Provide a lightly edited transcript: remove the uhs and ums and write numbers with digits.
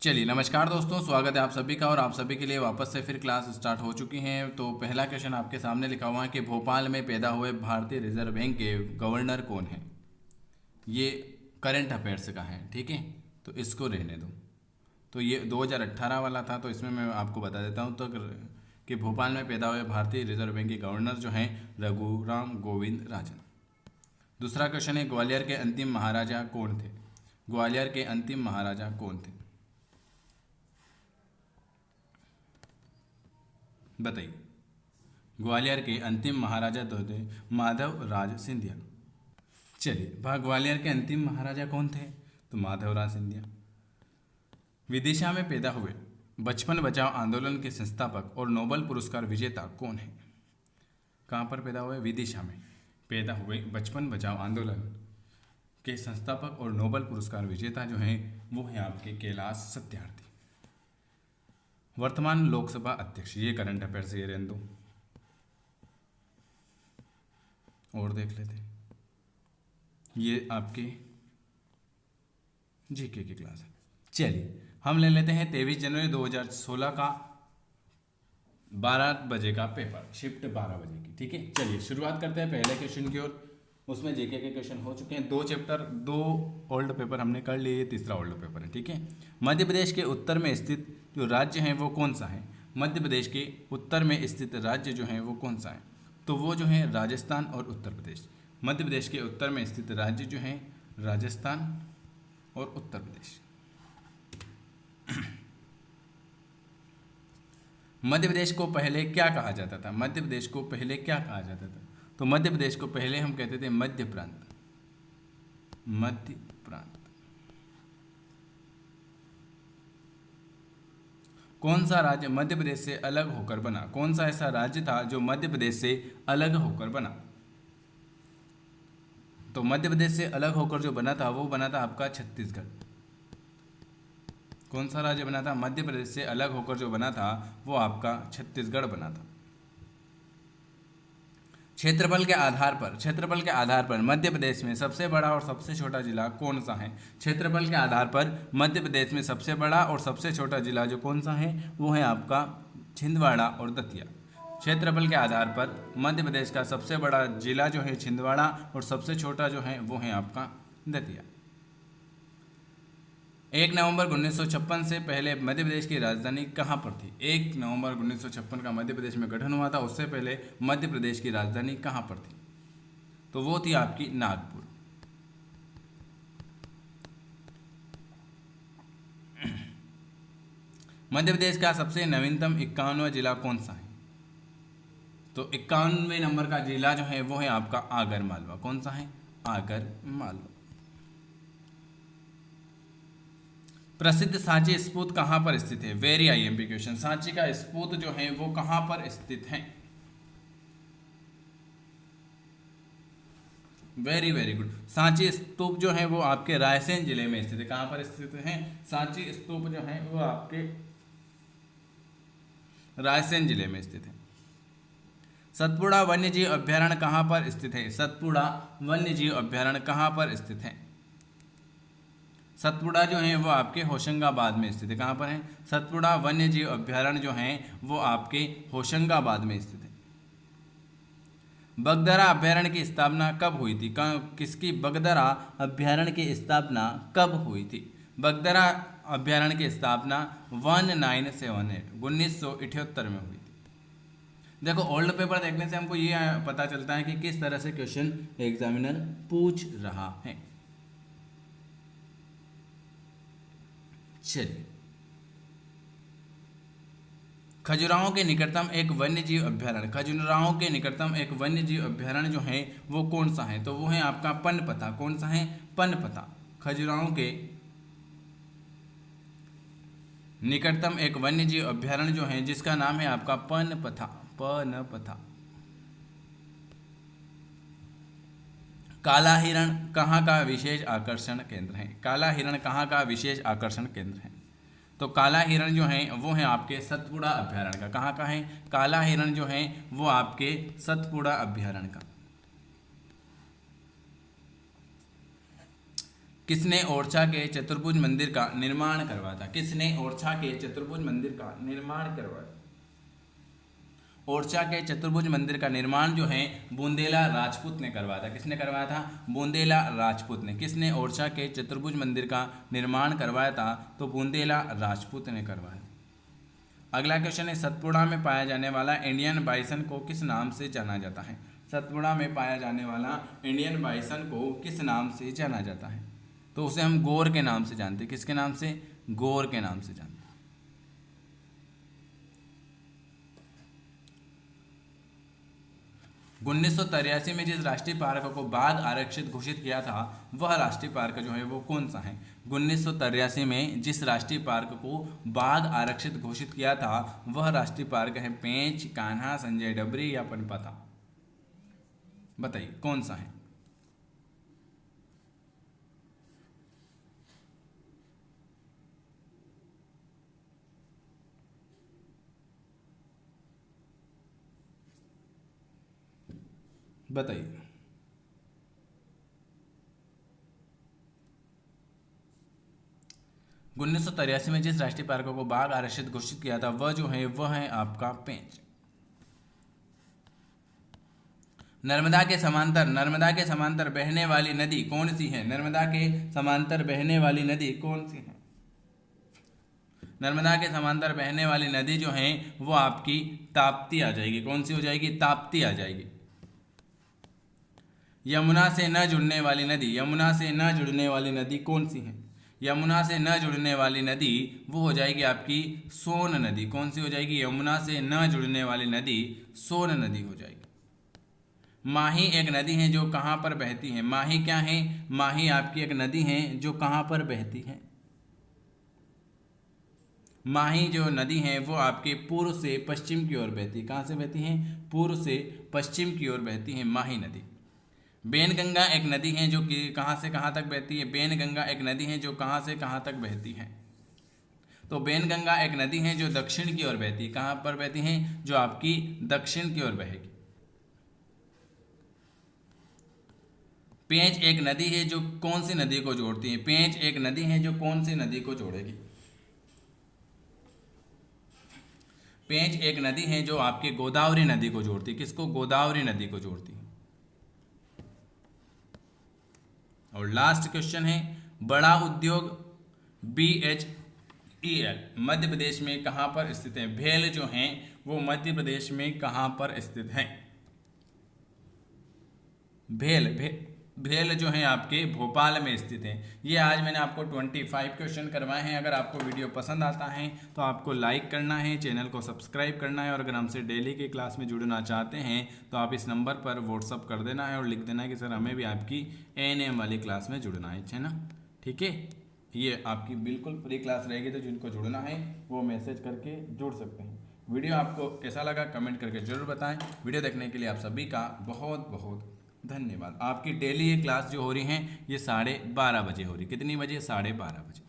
चलिए नमस्कार दोस्तों, स्वागत है आप सभी का। और आप सभी के लिए वापस से फिर क्लास स्टार्ट हो चुकी हैं। तो पहला क्वेश्चन आपके सामने लिखा हुआ है कि भोपाल में पैदा हुए भारतीय रिजर्व बैंक के गवर्नर कौन है। ये करंट अफेयर्स का है, ठीक है, तो इसको रहने दो। तो ये 2018 वाला था, तो इसमें मैं आपको बता देता हूँ तो कि भोपाल में पैदा हुए भारतीय रिजर्व बैंक के गवर्नर जो हैं रघुराम गोविंद राजन। दूसरा क्वेश्चन है, ग्वालियर के अंतिम महाराजा कौन थे। ग्वालियर के अंतिम महाराजा कौन थे, बताइए। ग्वालियर के अंतिम महाराजा तो थे माधव राज सिंधिया। चलिए, ग्वालियर के अंतिम महाराजा कौन थे, तो माधव राज सिंधिया। विदिशा में पैदा हुए बचपन बचाओ आंदोलन के संस्थापक और नोबेल पुरस्कार विजेता कौन है। कहाँ पर पैदा हुए, विदिशा में पैदा हुए बचपन बचाओ आंदोलन के संस्थापक और नोबेल पुरस्कार विजेता जो हैं वो हैं आपके कैलाश सत्यार्थी। वर्तमान लोकसभा अध्यक्ष, ये करंट अफेयर से ये रहने दो, और देख लेते हैं। ये आपके जीके की क्लास है। चलिए हम ले लेते हैं 23 जनवरी 2016 का 12 बजे का पेपर, शिफ्ट 12 बजे की, ठीक है। चलिए शुरुआत करते हैं पहले क्वेश्चन की ओर। उसमें जीके के क्वेश्चन हो चुके हैं, 2 ओल्ड पेपर हमने कर लिए, ये तीसरा ओल्ड पेपर है, ठीक है। मध्य प्रदेश के उत्तर में स्थित जो राज्य है वो कौन सा है। मध्य प्रदेश के उत्तर में स्थित राज्य जो है वो कौन सा है, तो वो जो है राजस्थान और उत्तर प्रदेश। मध्य प्रदेश के उत्तर में स्थित राज्य जो है राजस्थान और उत्तर प्रदेश। मध्य प्रदेश को पहले क्या कहा जाता था, मध्य प्रदेश को पहले क्या कहा जाता था, तो मध्य प्रदेश को पहले हम कहते थे मध्य प्रांत। मध्य प्रांत। कौन सा राज्य मध्य प्रदेश से अलग होकर बना, कौन सा ऐसा राज्य था जो मध्य प्रदेश से अलग होकर बना, तो मध्य प्रदेश से अलग होकर जो बना था वो बना था आपका छत्तीसगढ़। कौन सा राज्य बना था, मध्य प्रदेश से अलग होकर जो बना था वो आपका छत्तीसगढ़ बना था। क्षेत्रफल के आधार पर मध्य प्रदेश में सबसे बड़ा और सबसे छोटा जिला कौन सा है। क्षेत्रफल के आधार पर मध्य प्रदेश में सबसे बड़ा और सबसे छोटा जिला जो कौन सा है वो है आपका छिंदवाड़ा और दतिया। क्षेत्रफल के आधार पर मध्य प्रदेश का सबसे बड़ा जिला जो है छिंदवाड़ा और सबसे छोटा जो है वो है आपका दतिया। 1 नवंबर 1956 से पहले मध्य प्रदेश की राजधानी कहाँ पर थी। 1 नवंबर 1956 का मध्य प्रदेश में गठन हुआ था, उससे पहले मध्य प्रदेश की राजधानी कहाँ पर थी, तो वो थी आपकी नागपुर। मध्य प्रदेश का सबसे नवीनतम 51वां जिला कौन सा है, तो 51वें नंबर का जिला जो है वो है आपका आगर मालवा। कौन सा है, आगर मालवा। प्रसिद्ध सांची स्तूप कहाँ पर स्थित है, वेरी आईएमपी क्वेश्चन। सांची का स्तूप जो है वो कहाँ पर स्थित है, वेरी वेरी गुड। सांची स्तूप जो है वो आपके रायसेन जिले में स्थित है। कहाँ पर स्थित है, सांची स्तूप जो है वो आपके रायसेन जिले में स्थित है। सतपुड़ा वन्यजीव अभ्यारण्य कहाँ पर स्थित है, सतपुड़ा वन्यजीव अभ्यारण्य कहाँ पर स्थित है। सतपुड़ा जो है वो आपके होशंगाबाद में स्थित है। कहाँ पर है, सतपुड़ा वन्यजीव अभ्यारण्य जो है वो आपके होशंगाबाद में स्थित है। बगदरा अभ्यारण्य की स्थापना कब हुई थी, किसकी बगदरा अभ्यारण्य की स्थापना कब हुई थी। बगदरा अभ्यारण्य की स्थापना 1978 में हुई थी। देखो ओल्ड पेपर देखने से हमको ये पता चलता है कि किस तरह से क्वेश्चन एग्जामिनर पूछ रहा है। चलिए, खजुराहो के निकटतम एक वन्यजीव अभ्यारण्य, खजुराहो के निकटतम एक वन्यजीव अभ्यारण्य जो है वो कौन सा है, तो वो है आपका पनपथा। कौन सा है, पनपथा। खजुराहो के निकटतम एक वन्यजीव अभ्यारण्य जो है जिसका नाम है आपका पनपथा। पनपथा। काला हिरण कहाँ का विशेष आकर्षण केंद्र है, काला हिरण कहाँ का विशेष आकर्षण केंद्र है, तो काला हिरण जो है वो है आपके सतपुड़ा अभ्यारण्य का। कहाँ का है, काला हिरण जो है वो आपके सतपुड़ा अभ्यारण्य का। किसने ओरछा के चतुर्भुज मंदिर का निर्माण करवाया था? किसने ओरछा के चतुर्भुज मंदिर का निर्माण करवाया? ओरछा के चतुर्भुज मंदिर का निर्माण जो है बुंदेला राजपूत ने करवाया था। किसने करवाया था? बुंदेला राजपूत ने। किसने ओरछा के चतुर्भुज मंदिर का निर्माण करवाया था? तो बुंदेला राजपूत ने करवाया। अगला क्वेश्चन है, सतपुड़ा में पाया जाने वाला इंडियन बाइसन को किस नाम से जाना जाता है? सतपुड़ा में पाया जाने वाला इंडियन बाइसन को किस नाम से जाना जाता है? तो उसे हम गौर के नाम से जानते हैं। किसके नाम से? गौर के नाम से जानते हैं। 1983 में जिस राष्ट्रीय पार्क को बाघ आरक्षित घोषित किया था वह राष्ट्रीय पार्क जो है वो कौन सा है? 1983 में जिस राष्ट्रीय पार्क को बाघ आरक्षित घोषित किया था वह राष्ट्रीय पार्क है पेंच, कान्हा, संजय डबरी या पनपथा? बताइए कौन सा है? बताइए। उन्नीस सौ तिरासी में जिस राष्ट्रीय पार्क को बाघ आरक्षित घोषित किया था वह जो है वह है आपका पेंच। नर्मदा के समांतर बहने वाली नदी कौन सी है? नर्मदा के समांतर बहने वाली नदी कौन सी है? नर्मदा के समांतर बहने वाली नदी जो है वो आपकी ताप्ती आ जाएगी। कौन सी हो जाएगी? ताप्ती आ जाएगी। यमुना से न जुड़ने वाली नदी, यमुना से न जुड़ने वाली नदी कौन सी है? यमुना से न जुड़ने वाली नदी वो हो जाएगी आपकी सोन नदी। कौन सी हो जाएगी? यमुना से न जुड़ने वाली नदी सोन नदी हो जाएगी। माही एक नदी है जो कहाँ पर बहती है? माही क्या है? माही आपकी एक नदी है जो कहाँ पर बहती है? माही जो नदी है वो आपके पूर्व से पश्चिम की ओर बहती है। कहाँ से बहती है? पूर्व से पश्चिम की ओर बहती है माही नदी। बेनगंगा एक नदी है जो कि कहाँ से कहाँ तक बहती है? बेनगंगा एक नदी है जो कहाँ से कहाँ तक बहती है? तो बेनगंगा एक नदी है जो दक्षिण की ओर बहती है। कहाँ पर बहती है? जो आपकी दक्षिण की ओर बहेगी। पेंच एक नदी है जो कौन सी नदी को जोड़ती है? पेंच एक नदी है जो कौन सी नदी को जोड़ेगी? पेंच एक नदी है जो आपके गोदावरी नदी को जोड़ती है। किसको? गोदावरी नदी को जोड़ती है। और लास्ट क्वेश्चन है, बड़ा उद्योग BHEL मध्य प्रदेश में कहां पर स्थित है? भेल जो है वो मध्य प्रदेश में कहां पर स्थित है? भेल जो है आपके भोपाल में स्थित है। ये आज मैंने आपको 25 क्वेश्चन करवाए हैं। अगर आपको वीडियो पसंद आता है तो आपको लाइक करना है, चैनल को सब्सक्राइब करना है और अगर हमसे डेली की क्लास में जुड़ना चाहते हैं तो आप इस नंबर पर व्हाट्सअप कर देना है और लिख देना है कि सर हमें भी आपकी ANM वाली क्लास में जुड़ना है ना? ठीक है, ये आपकी बिल्कुल फ्री क्लास रहेगी, तो जिनको जुड़ना है वो मैसेज करके जुड़ सकते हैं। वीडियो आपको कैसा लगा कमेंट करके जरूर बताएं। वीडियो देखने के लिए आप सभी का बहुत बहुत धन्यवाद। आपकी डेली ये क्लास जो हो रही है ये 12:30 बजे हो रही। कितनी बजे? 12:30 बजे।